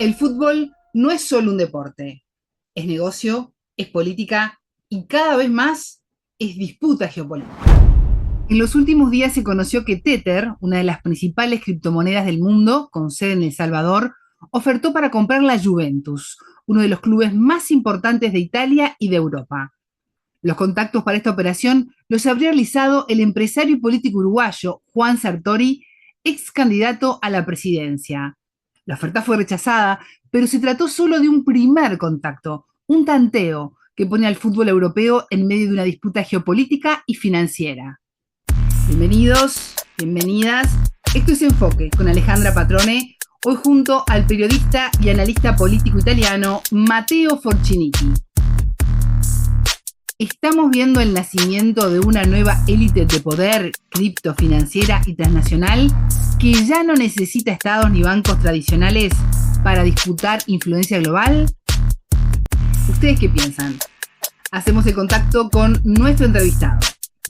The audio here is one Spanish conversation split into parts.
El fútbol no es solo un deporte, es negocio, es política y cada vez más es disputa geopolítica. En los últimos días se conoció que Tether, una de las principales criptomonedas del mundo, con sede en El Salvador, ofertó para comprar la Juventus, uno de los clubes más importantes de Italia y de Europa. Los contactos para esta operación los habría realizado el empresario y político uruguayo Juan Sartori, ex candidato a la presidencia. La oferta fue rechazada, pero se trató solo de un primer contacto, un tanteo que pone al fútbol europeo en medio de una disputa geopolítica y financiera. Bienvenidos, bienvenidas. Esto es Enfoque con Alejandra Patrone, hoy junto al periodista y analista político italiano Matteo Forchiniti. Estamos viendo el nacimiento de una nueva élite de poder criptofinanciera y transnacional que ya no necesita estados ni bancos tradicionales para disputar influencia global. ¿Ustedes qué piensan? Hacemos el contacto con nuestro entrevistado.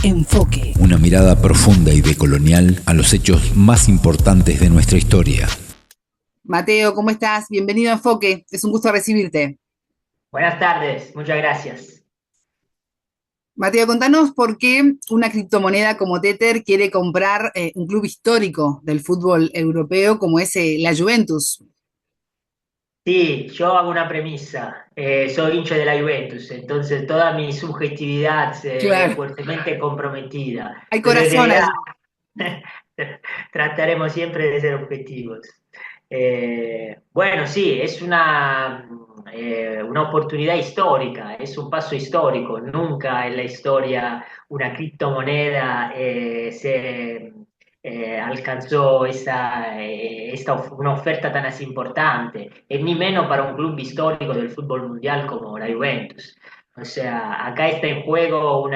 Enfoque. Una mirada profunda y decolonial a los hechos más importantes de nuestra historia. Mateo, ¿cómo estás? Bienvenido a Enfoque. Es un gusto recibirte. Buenas tardes, muchas gracias. Mateo, contanos por qué una criptomoneda como Tether quiere comprar un club histórico del fútbol europeo como es la Juventus. Sí, yo hago una premisa. Soy hincha de la Juventus, entonces toda mi subjetividad se ve Claro, fuertemente comprometida, hay pero en corazón realidad allí. trataremos siempre de ser objetivos. Bueno, sí, es una oportunidad histórica, es un paso histórico. Nunca en la historia una criptomoneda se alcanzó una oferta tan así importante, y ni menos para un club histórico del fútbol mundial como la Juventus. O sea, acá está en juego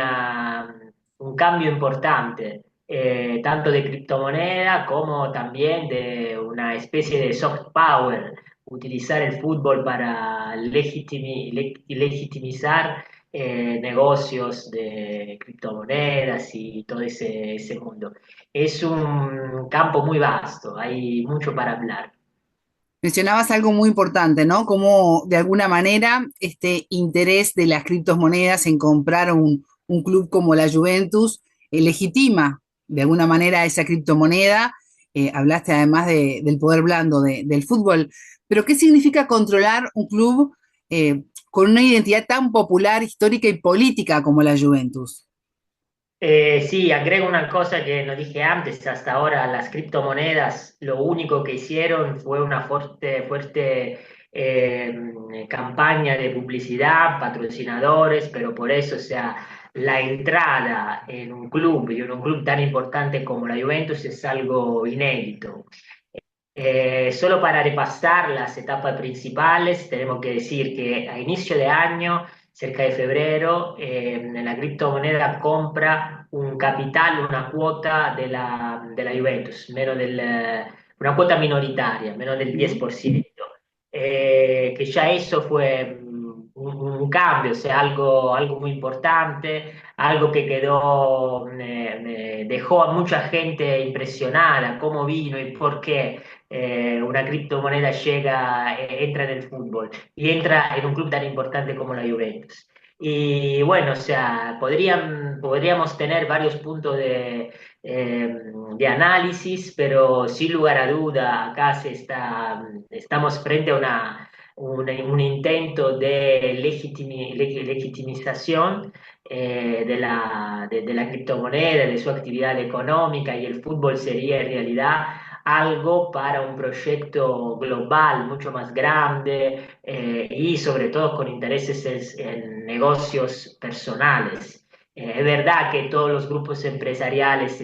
un cambio importante, tanto de criptomoneda como también de una especie de soft power, utilizar el fútbol para legitimizar negocios de criptomonedas y todo ese mundo. Es un campo muy vasto, hay mucho para hablar. Mencionabas algo muy importante, ¿no? Cómo de alguna manera este interés de las criptomonedas en comprar un club como la Juventus legitima de alguna manera esa criptomoneda. Hablaste además del poder blando del fútbol, pero ¿qué significa controlar un club con una identidad tan popular, histórica y política como la Juventus? Sí, agrego una cosa que no dije antes. Hasta ahora las criptomonedas lo único que hicieron fue una fuerte campaña de publicidad, patrocinadores, pero por eso, o sea, la entrada en un club y en un club tan importante como la Juventus es algo inédito. Solo para repasar las etapas principales, tenemos que decir que a inicio de año, cerca de febrero, la criptomoneda compra un capital, una cuota de la Juventus, una cuota minoritaria, menos del 10%, que ya eso fue un cambio, o sea, algo muy importante, algo que dejó a mucha gente impresionada, cómo vino y por qué una criptomoneda entra en el fútbol y entra en un club tan importante como la Juventus. Y bueno, o sea, podríamos tener varios puntos de análisis, pero sin lugar a duda, estamos frente a un intento de legitimización de la criptomoneda, de su actividad económica, y el fútbol sería en realidad algo para un proyecto global mucho más grande, y sobre todo con intereses en negocios personales. Es verdad que todos los grupos empresariales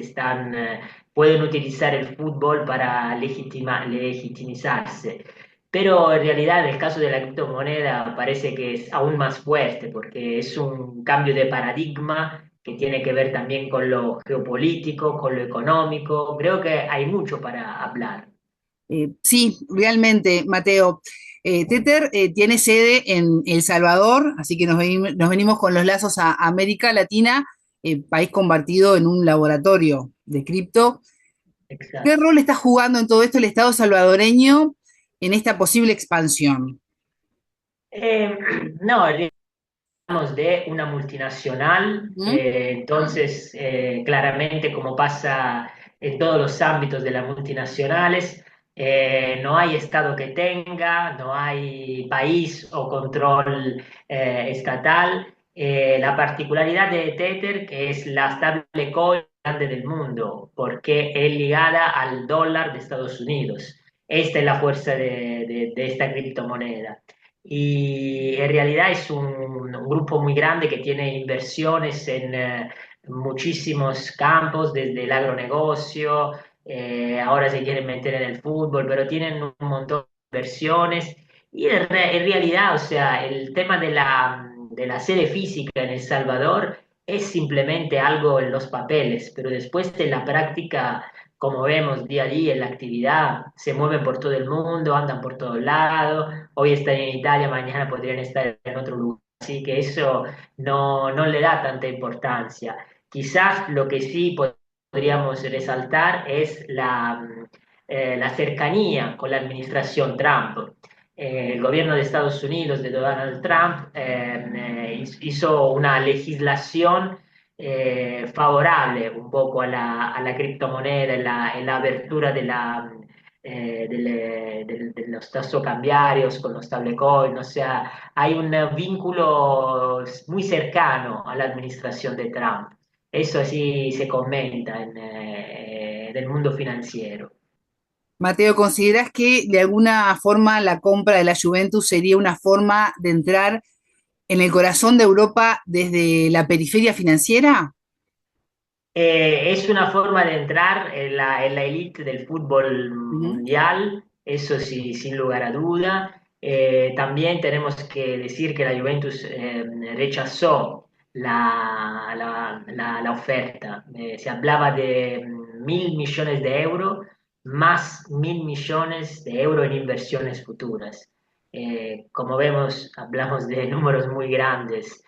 pueden utilizar el fútbol para legitimizarse, pero en realidad en el caso de la criptomoneda parece que es aún más fuerte porque es un cambio de paradigma que tiene que ver también con lo geopolítico, con lo económico. Creo que hay mucho para hablar. Sí, realmente, Mateo. Tether tiene sede en El Salvador, así que nos venimos con los lazos a América Latina, país convertido en un laboratorio de cripto. ¿Qué Exacto. rol está jugando en todo esto el Estado salvadoreño? en esta posible expansión? Eh, no, hablamos de una multinacional, ¿Mm? entonces claramente como pasa en todos los ámbitos de las multinacionales, no hay estado que tenga, no hay país o control estatal. La particularidad de Tether que es la stablecoin grande del mundo, porque es ligada al dólar de Estados Unidos. Esta es la fuerza de esta criptomoneda y en realidad es un grupo muy grande que tiene inversiones en muchísimos campos, desde el agronegocio, ahora se quieren meter en el fútbol, pero tienen un montón de inversiones y en realidad, o sea, el tema de la sede física en El Salvador es simplemente algo en los papeles, pero después en la práctica como vemos día a día en la actividad, se mueven por todo el mundo, andan por todos lados, hoy están en Italia, mañana podrían estar en otro lugar, así que eso no le da tanta importancia. Quizás lo que sí podríamos resaltar es la cercanía con la administración Trump. El gobierno de Estados Unidos de Donald Trump hizo una legislación favorable un poco a la criptomoneda en la apertura de los tasas cambiarios con los stablecoins, o sea, hay un vínculo muy cercano a la administración de Trump. Eso así se comenta en el mundo financiero. Mateo, ¿consideras que de alguna forma la compra de la Juventus sería una forma de entrar en el corazón de Europa desde la periferia financiera? Es una forma de entrar en la elite del fútbol Ujú, mundial, eso sí, sin lugar a duda. También tenemos que decir que la Juventus rechazó la oferta. Se hablaba de 1.000 millones de euros más 1.000 millones de euros en inversiones futuras. Como vemos, hablamos de números muy grandes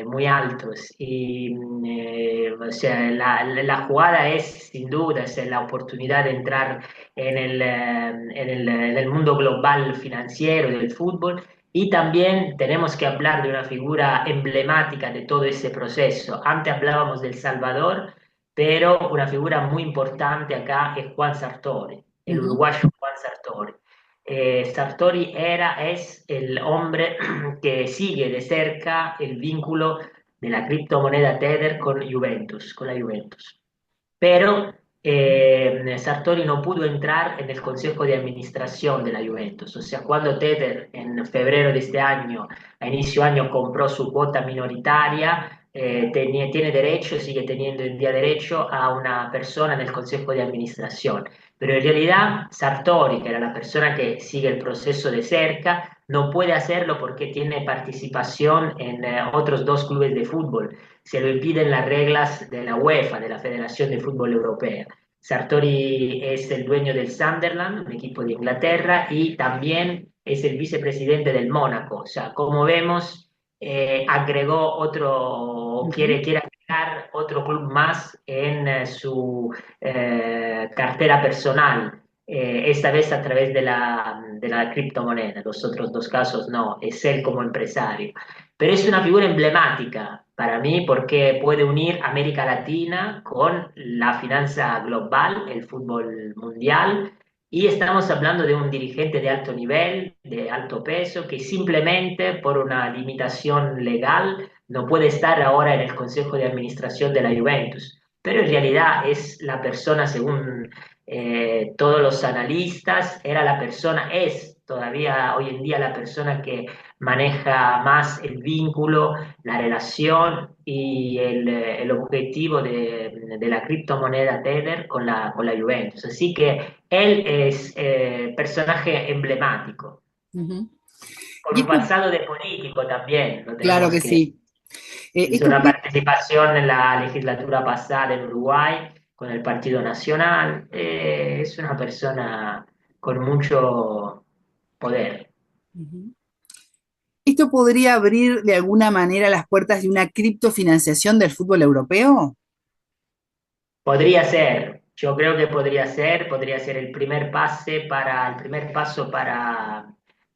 muy altos. Y o sea, la jugada es sin duda es la oportunidad de entrar en el mundo global financiero del fútbol. Y también tenemos que hablar de una figura emblemática de todo ese proceso. Antes hablábamos del Salvador, pero una figura muy importante acá es Juan Sartori, el ujú. uruguayo Juan Sartori. Sartori es el hombre que sigue de cerca el vínculo de la criptomoneda Tether con Juventus, con la Juventus. Pero Sartori no pudo entrar en el consejo de administración de la Juventus. O sea, cuando Tether en febrero de este año, a inicio año, compró su cuota minoritaria, tiene derecho, sigue teniendo en día derecho a una persona en el consejo de administración. Pero en realidad Sartori, que era la persona que sigue el proceso de cerca, no puede hacerlo porque tiene participación en otros dos clubes de fútbol. Se lo impiden las reglas de la UEFA, de la Federación de Fútbol Europea. Sartori es el dueño del Sunderland, un equipo de Inglaterra, y también es el vicepresidente del Mónaco. O sea, como vemos, agregó otro, Ujú. quiere agregar otro club más en su cartera personal. Esta vez a través de la criptomoneda, los otros dos casos no, es él como empresario. Pero es una figura emblemática para mí porque puede unir América Latina con la finanza global, el fútbol mundial, y estamos hablando de un dirigente de alto nivel, de alto peso, que simplemente por una limitación legal no puede estar ahora en el Consejo de Administración de la Juventus. Pero en realidad es la persona, según todos los analistas, era la persona, es todavía hoy en día la persona que maneja más el vínculo, la relación y el objetivo de la criptomoneda Tether con la Juventus. Así que él es personaje emblemático, Ujú. con Y un esto, pasado de político también, lo claro tenemos que que... sí. Hizo Esto una puede- participación en la legislatura pasada en Uruguay con el Partido Nacional. Es una persona con mucho poder. Ujú. ¿Esto podría abrir de alguna manera las puertas de una criptofinanciación del fútbol europeo? Podría ser. Yo creo que podría ser el primer paso para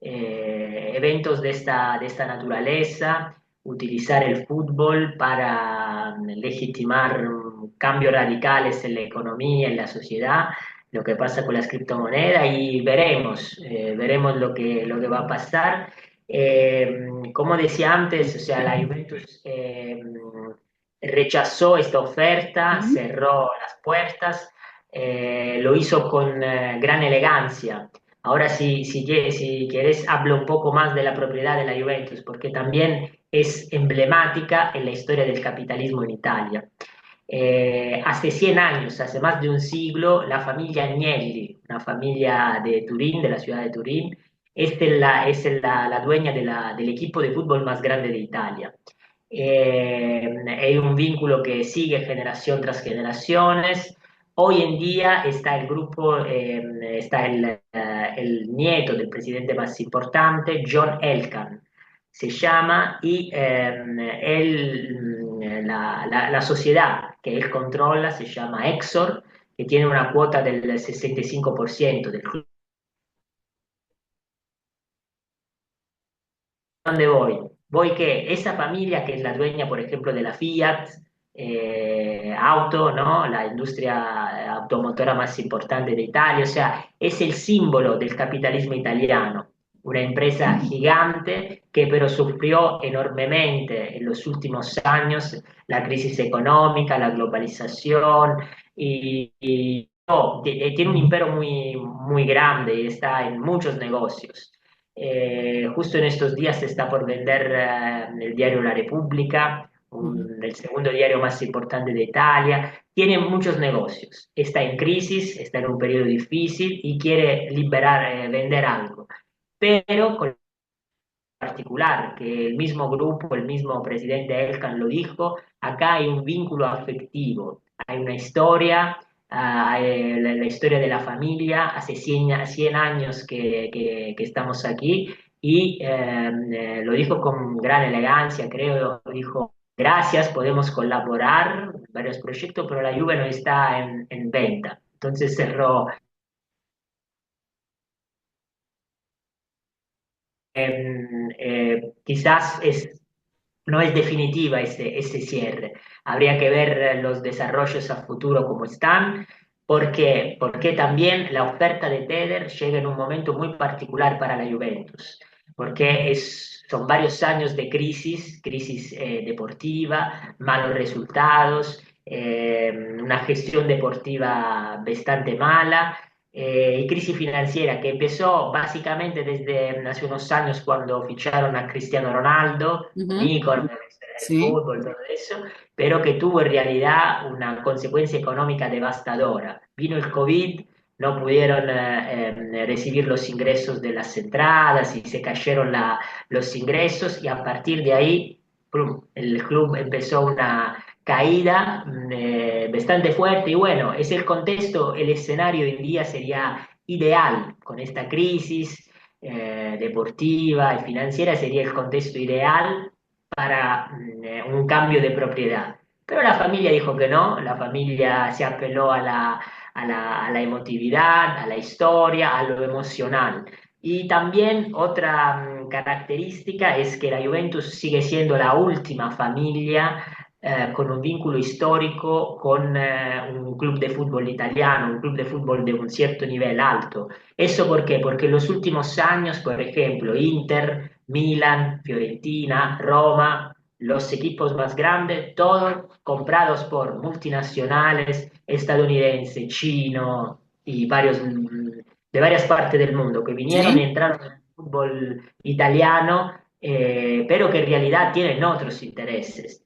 eventos de esta naturaleza, utilizar el fútbol para legitimar cambios radicales en la economía, en la sociedad, lo que pasa con las criptomonedas y veremos lo que va a pasar. Como decía antes, o sea, la Juventus rechazó esta oferta, Ujú. cerró las puertas, lo hizo con gran elegancia. Ahora, si quieres, hablo un poco más de la propiedad de la Juventus, porque también es emblemática en la historia del capitalismo en Italia. Hace 100 años, hace más de un siglo, la familia Agnelli, una familia de Turín, de la ciudad de Turín, la dueña del equipo de fútbol más grande de Italia. È un vínculo que sigue generación tras generaciones. Hoy en día está el grupo, está el nieto del presidente más importante, John Elkann, se llama, y la sociedad que él controla se llama Exor, que tiene una cuota del 65% del club. ¿Dónde voy? Voy que esa familia que es la dueña, por ejemplo, de la Fiat, Auto, ¿no? La industria automotora más importante de Italia, o sea, es el símbolo del capitalismo italiano, una empresa gigante que pero sufrió enormemente en los últimos años la crisis económica, la globalización tiene un imperio muy grande y está en muchos negocios. Justo en estos días se está por vender el diario La Repubblica, Ujú. el segundo diario más importante de Italia. Tiene muchos negocios, está en crisis, está en un periodo difícil y quiere vender algo. Pero con particular, que el mismo grupo, el mismo presidente Elkan lo dijo, acá hay un vínculo afectivo, hay una historia, la historia de la familia, hace 100 años que estamos aquí y lo dijo con gran elegancia, creo, dijo, gracias, podemos colaborar en varios proyectos, pero la Juve no está en venta. Entonces cerró. Quizás no es definitiva ese cierre. Habría que ver los desarrollos a futuro cómo están, porque también la oferta de Teder llega en un momento muy particular para la Juventus, porque son varios años de crisis deportiva, malos resultados, una gestión deportiva bastante mala y crisis financiera que empezó básicamente desde hace unos años cuando ficharon a Cristiano Ronaldo, un Ujú. ícono de la historia del Sí. fútbol, todo eso, pero que tuvo en realidad una consecuencia económica devastadora. Vino el COVID, no pudieron recibir los ingresos de las entradas y se cayeron los ingresos y a partir de ahí plum, el club empezó una caída bastante fuerte y bueno, es el contexto, el escenario hoy en día sería ideal con esta crisis deportiva y financiera, sería el contexto ideal para un cambio de propiedad. Pero la familia dijo que no, la familia se apeló a la emotividad, a la historia, a lo emocional. Y también otra característica es que la Juventus sigue siendo la última familia con un vínculo histórico con un club de fútbol italiano, un club de fútbol de un cierto nivel alto. ¿Eso por qué? Porque en los últimos años, por ejemplo, Inter, Milan, Fiorentina, Roma, los equipos más grandes, todos comprados por multinacionales estadounidenses, chinos y de varias partes del mundo que vinieron y Sí. entraron en el fútbol italiano, pero que en realidad tienen otros intereses.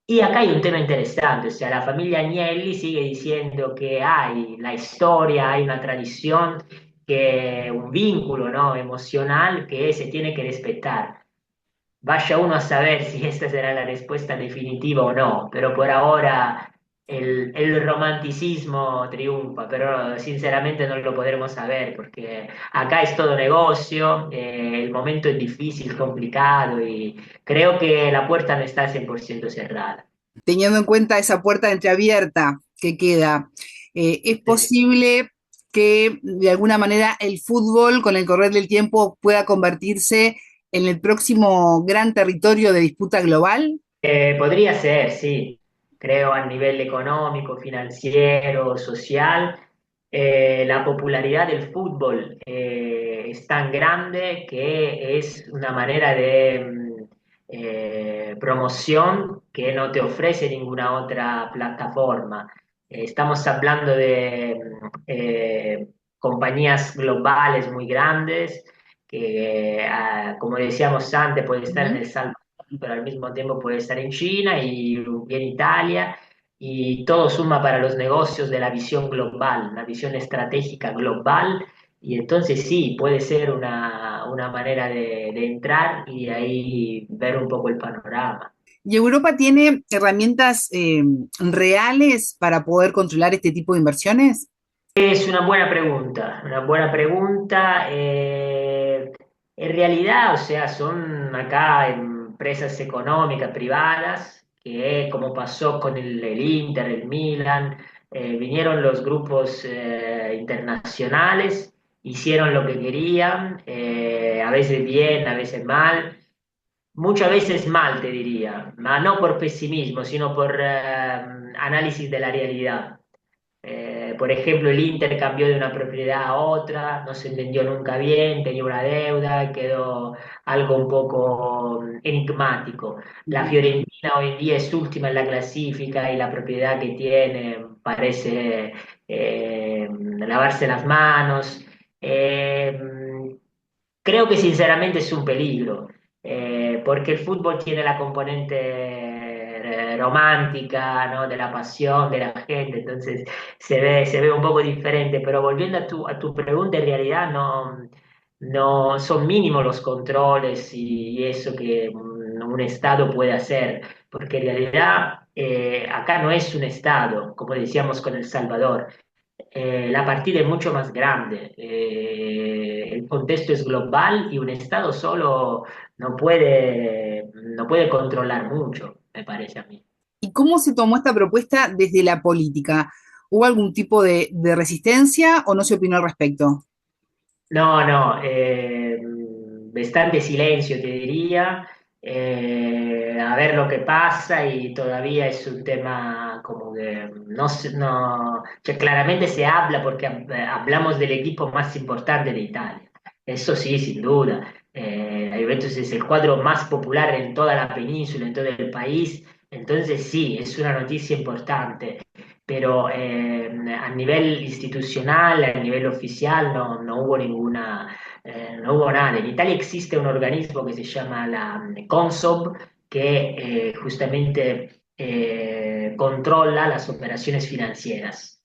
Y acá hay un tema interesante, o sea, la familia Agnelli sigue diciendo que hay la historia, hay una tradición, que un vínculo, ¿no? emocional que se tiene que respetar. Vaya uno a saber si esta será la respuesta definitiva o no, pero por ahora el romanticismo triunfa, pero sinceramente no lo podremos saber porque acá es todo negocio, el momento es difícil, complicado y creo que la puerta no está 100% cerrada. Teniendo en cuenta esa puerta entreabierta que queda. ¿Es Sí. posible que de alguna manera el fútbol con el correr del tiempo pueda convertirse en el próximo gran territorio de disputa global? Podría ser, sí. Creo a nivel económico, financiero, social, la popularidad del fútbol es tan grande que es una manera de promoción que no te ofrece ninguna otra plataforma. Estamos hablando de compañías globales muy grandes que, como decíamos antes, puede estar en Ujú. El Salvador, pero al mismo tiempo puede estar en China y en Italia, y todo suma para los negocios de la visión global, una visión estratégica global, y entonces sí, puede ser una manera de entrar y de ahí ver un poco el panorama. ¿Y Europa tiene herramientas reales para poder controlar este tipo de inversiones? Es una buena pregunta, una buena pregunta. En realidad, o sea, son acá empresas económicas privadas que, como pasó con el Inter, el Milan, vinieron los grupos internacionales, hicieron lo que querían, a veces bien, a veces mal. Muchas veces mal, te diría, no por pesimismo, sino por análisis de la realidad. Por ejemplo, el Inter cambió de una propiedad a otra, no se entendió nunca bien, tenía una deuda, quedó algo un poco enigmático. La Ujú. Fiorentina hoy en día es última en la clasifica y la propiedad que tiene parece lavarse las manos. Eh, Creo que sinceramente es un peligro, porque el fútbol tiene la componente romántica, ¿no? De la pasión de la gente, entonces se ve un poco diferente, pero volviendo a tu pregunta, en realidad no son mínimos los controles y eso que un Estado puede hacer, porque en realidad acá no es un Estado, como decíamos con El Salvador. La partida es mucho más grande. El contexto es global y un Estado solo no puede controlar mucho, me parece a mí. ¿Y cómo se tomó esta propuesta desde la política? ¿Hubo algún tipo de resistencia o no se opinó al respecto? No, bastante silencio, te diría. A ver lo que pasa y todavía es un tema como de, no, que claramente se habla porque hablamos del equipo más importante de Italia. Eso sí, sin duda. La Juventus es el cuadro más popular en toda la península, en todo el país. Entonces sí, es una noticia importante, pero a nivel institucional, a nivel oficial, no hubo no hubo nada. En Italia existe un organismo que se llama la Consob, que justamente controla las operaciones financieras.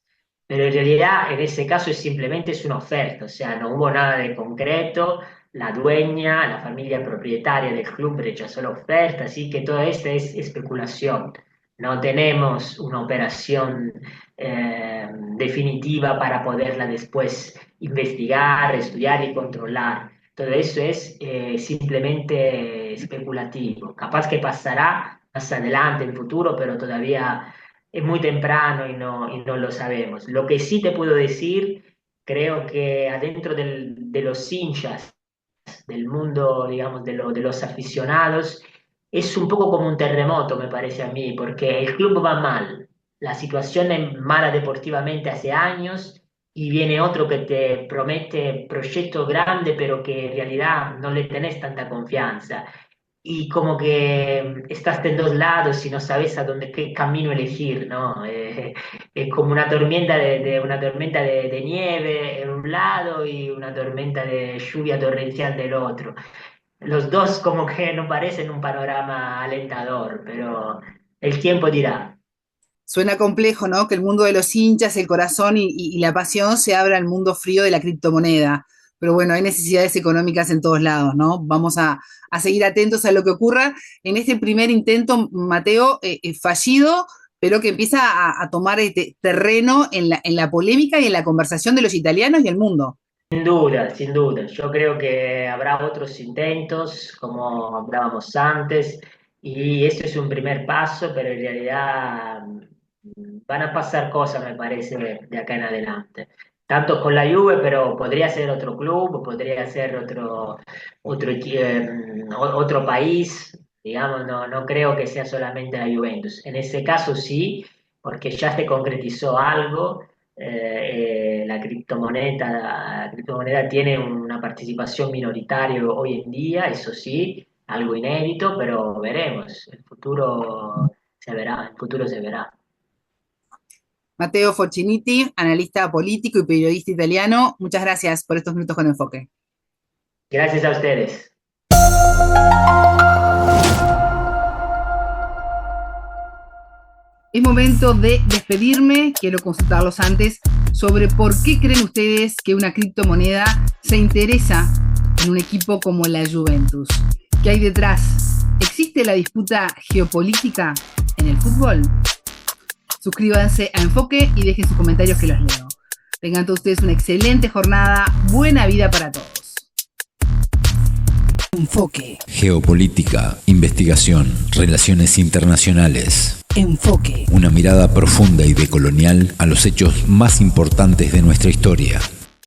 Pero en realidad, en ese caso, es una oferta, o sea, no hubo nada de concreto. La dueña, la familia propietaria del club rechazó la oferta, así que todo esto es especulación. No tenemos una operación definitiva para poderla después investigar, estudiar y controlar. Todo eso es simplemente especulativo. Capaz que pasará más adelante, en futuro, pero todavía es muy temprano y no lo sabemos. Lo que sí te puedo decir, creo que adentro de los hinchas, del mundo, digamos, de los aficionados, es un poco como un terremoto, me parece a mí, porque el club va mal, la situación es mala deportivamente hace años y viene otro que te promete proyecto grande, pero que en realidad no le tenés tanta confianza. Y como que estás en dos lados y no sabes a dónde, qué camino elegir, ¿no? Es como una tormenta una tormenta de nieve en un lado y una tormenta de lluvia torrencial del otro. Los dos como que no parecen un panorama alentador, pero el tiempo dirá. Suena complejo, ¿no? Que el mundo de los hinchas, el corazón y la pasión se abra al mundo frío de la criptomoneda. Pero bueno, hay necesidades económicas en todos lados, ¿no? Vamos a seguir atentos a lo que ocurra en este primer intento, Mateo, fallido, pero que empieza a tomar este terreno en la polémica y en la conversación de los italianos y el mundo. Sin duda, sin duda. Yo creo que habrá otros intentos, como hablábamos antes, y esto es un primer paso, pero en realidad van a pasar cosas, me parece, de acá en adelante. Tanto con la Juve, pero podría ser otro club, podría ser otro país, digamos, no creo que sea solamente la Juventus. En ese caso sí, porque ya se concretizó algo, la criptomoneda tiene una participación minoritaria hoy en día, eso sí, algo inédito, pero veremos, el futuro se verá. Matteo Forciniti, analista político y periodista italiano, muchas gracias por estos minutos con Enfoque. Gracias a ustedes. Es momento de despedirme. Quiero consultarlos antes sobre por qué creen ustedes que una criptomoneda se interesa en un equipo como la Juventus. ¿Qué hay detrás? ¿Existe la disputa geopolítica en el fútbol? Suscríbanse a Enfoque y dejen sus comentarios que los leo. Tengan todos ustedes una excelente jornada. Buena vida para todos. Enfoque. Geopolítica, investigación, relaciones internacionales. Enfoque. Una mirada profunda y decolonial a los hechos más importantes de nuestra historia.